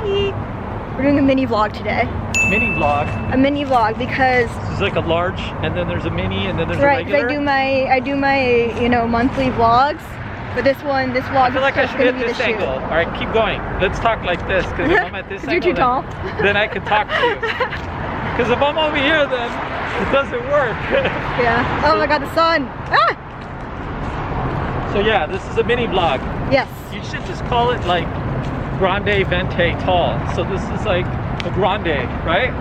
We're doing a mini vlog today. Mini vlog? A mini vlog because... It's like a large, and then there's a mini, and then there's a regular? Right, I do my, you know, monthly vlogs. But this vlog I feel like I should be at this angle. All right, keep going. Let's talk like this, because if I'm at this angle, you're too tall. Then I can talk to you. Because if I'm over here, then it doesn't work. Yeah. Oh my God, the sun. Ah! So yeah, this is a mini vlog. Yes. You should just call it like Grande Vente Tall. So this is like a grande, right?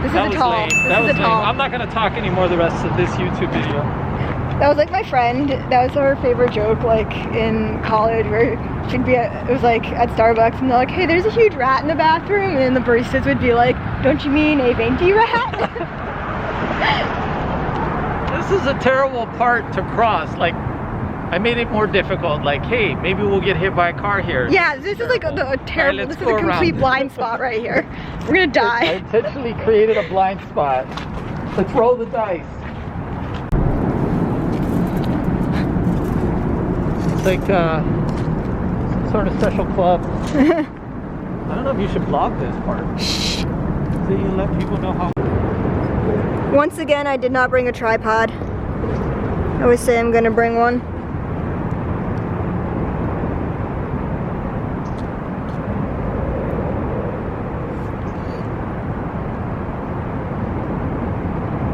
This is a tall. That was lame. I'm not going to talk anymore the rest of this YouTube video. That was like my friend, that was her favorite joke, like in college, where she'd be at, it was like at Starbucks, and they're like, hey, there's a huge rat in the bathroom, and the baristas would be like, don't you mean a venti rat? This is a terrible part to cross. Like, I made it more difficult. Like, hey, maybe we'll get hit by a car here. Yeah, this is like a terrible, right, this is a complete blind spot right here. We're gonna die. I intentionally created a blind spot. Let's roll the dice. It's like some sort of special club. I don't know if you should vlog this part. Shh. So you let people know how. Once again, I did not bring a tripod. I always say I'm gonna bring one.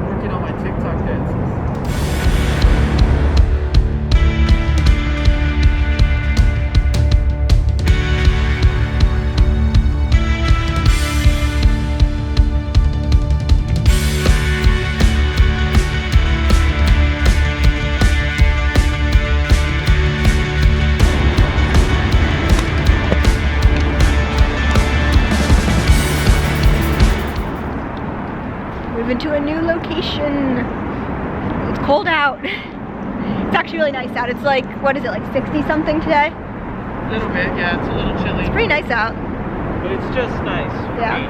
Working on my TikTok dances. Moving to a new location. It's cold out. It's actually really nice out. It's like, what is it, like 60 something today? A little bit, yeah, it's a little chilly. It's pretty nice out. But it's just nice for me.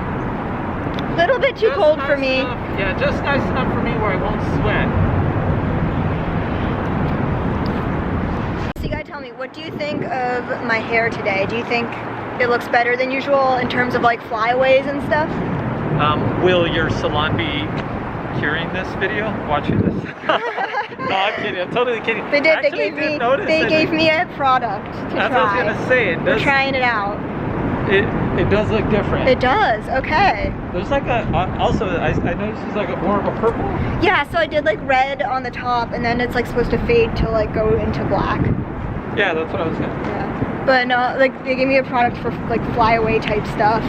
A little bit too cold nice for me. Enough, yeah, just nice enough for me where I won't sweat. So you gotta tell me, what do you think of my hair today? Do you think it looks better than usual in terms of like flyaways and stuff? Will your salon be curing this video? Watching this? No, I'm kidding. I'm totally kidding. They did. They gave me a product to try. That's what I was gonna say. We're trying it out. It does look different. It does. Okay. There's like a also I noticed there's like more of a purple. Yeah. So I did like red on the top, and then it's like supposed to fade to like go into black. Yeah, that's what I was gonna. Yeah. But no, like they gave me a product for like flyaway type stuff.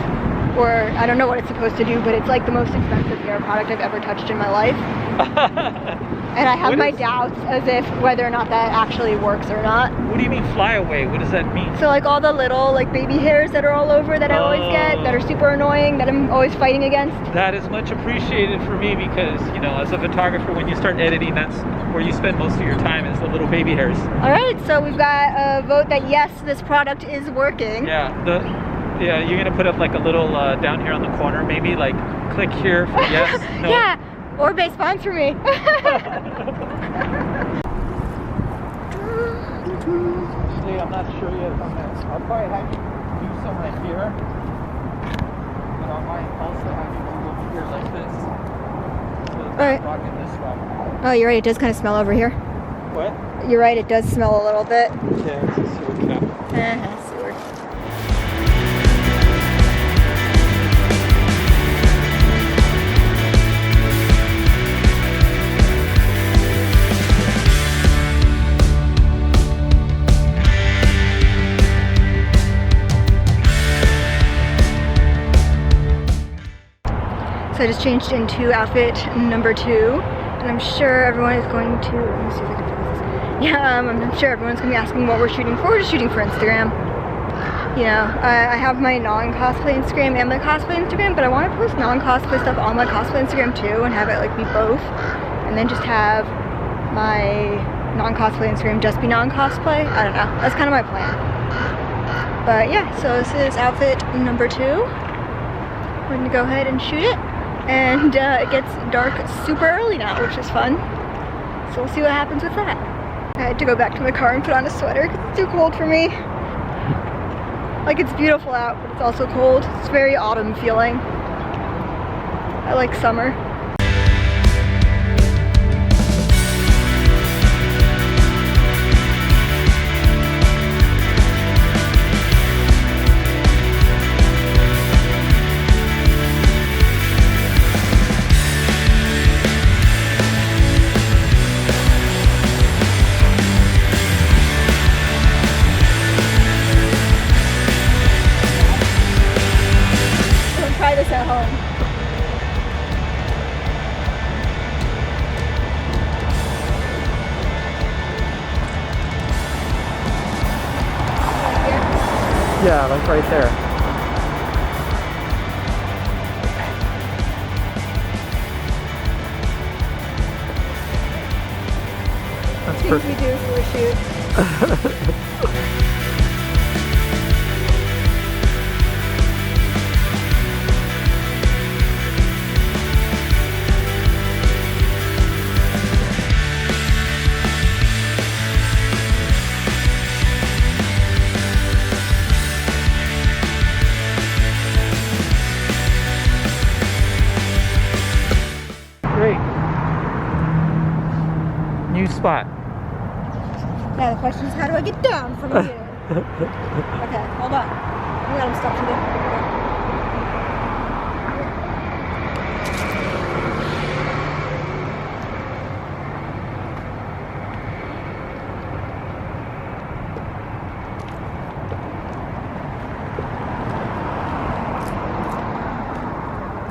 Or I don't know what it's supposed to do, but it's like the most expensive hair product I've ever touched in my life. And I have my doubts as if whether or not that actually works or not. What do you mean fly away? What does that mean? So like all the little like baby hairs that are all over that I always get, that are super annoying, that I'm always fighting against. That is much appreciated for me because, you know, as a photographer, when you start editing, that's where you spend most of your time is the little baby hairs. All right, so we've got a vote that yes, this product is working. Yeah, yeah, you're gonna put up like a little down here on the corner, maybe like click here for yes. No. Yeah, or they sponsor me. Actually, I'm not sure yet if I'll probably have you do some right here, but I might also have you move over here like this. So all right. Rocking this way. Oh, you're right. It does kind of smell over here. What? You're right. It does smell a little bit. Yeah, it's a sewer cap. Sewer. So I just changed into outfit number 2, and I'm sure everyone is going to, let me see if I can fix this. Yeah, I'm sure everyone's going to be asking what we're shooting for. We're just shooting for Instagram. You know, I have my non-cosplay Instagram and my cosplay Instagram, but I want to post non-cosplay stuff on my cosplay Instagram too, and have it like be both, and then just have my non-cosplay Instagram just be non-cosplay. I don't know, that's kind of my plan. But yeah, so this is outfit number 2. We're going to go ahead and shoot it. And it gets dark super early now, which is fun. So we'll see what happens with that. I had to go back to my car and put on a sweater because it's too cold for me. Like, it's beautiful out, but it's also cold. It's very autumn feeling. I like summer. Try this at home. Yeah, like right there. That's Things we perfect. do for a shoot. Great. New spot. Now the question is, how do I get down from here? Okay, hold on. We got some stuff to do.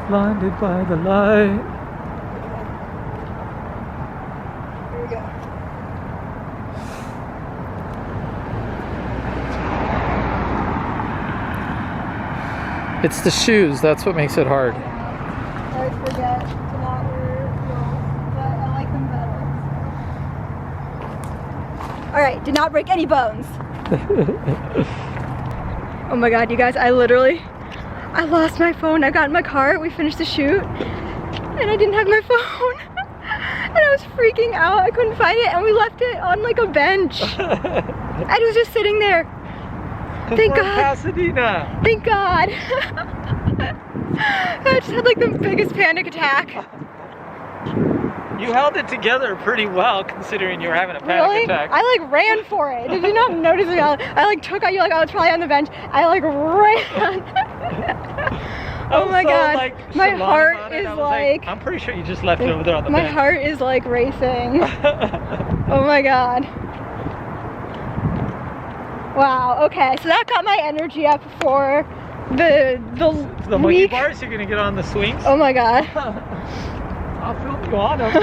Blinded by the light. Here we go. It's the shoes, that's what makes it hard. I always forget to not wear heels, but I like them better. Alright, did not break any bones. Oh my god, you guys, I lost my phone. I got in my car, we finished the shoot, and I didn't have my phone. And I was freaking out, I couldn't find it, and we left it on like a bench. And it was just sitting there. Thank From God. Pasadena. Thank God. I just had like the biggest panic attack. You held it together pretty well considering you were having a panic Really? attack. I like ran for it. Did you not notice it? I like took out, you're like, oh, it's probably on the bench. I like ran. Oh my God. Like, my Shalon heart about it. is I was like, I'm pretty sure you just left it over there on the my bench. heart is like racing. Oh my God. Wow, okay, so that got my energy up for the monkey week. bars, you're gonna get on the swings? Oh my God. I'll film you on them.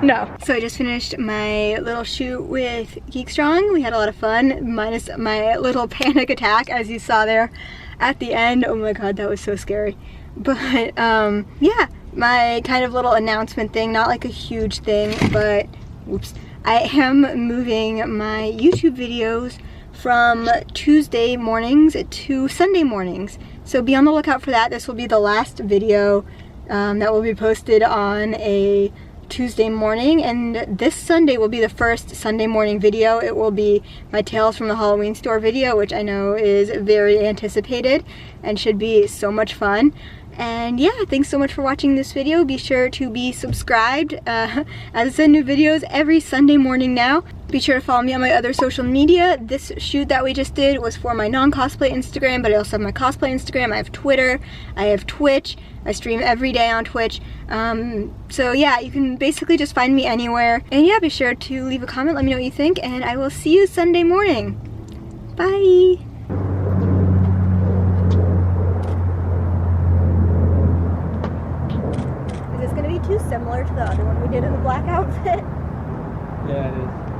No. So I just finished my little shoot with Geek Strong. We had a lot of fun, minus my little panic attack, as you saw there at the end. Oh my God, that was so scary. But yeah, my kind of little announcement thing, not like a huge thing, but whoops. I am moving my YouTube videos from Tuesday mornings to Sunday mornings. So be on the lookout for that. This will be the last video that will be posted on a Tuesday morning, and this Sunday will be the first Sunday morning video. It will be my Tales from the Halloween Store video, which I know is very anticipated and should be so much fun. And yeah, thanks so much for watching this video. Be sure to be subscribed as I send new videos every Sunday morning now. Be sure to follow me on my other social media. This shoot that we just did was for my non-cosplay Instagram, but I also have my cosplay Instagram. I have Twitter, I have Twitch. I stream every day on Twitch. So yeah, you can basically just find me anywhere. And yeah, be sure to leave a comment, let me know what you think, and I will see you Sunday morning. Bye! Is this gonna be too similar to the other one we did in the black outfit? Yeah, it is.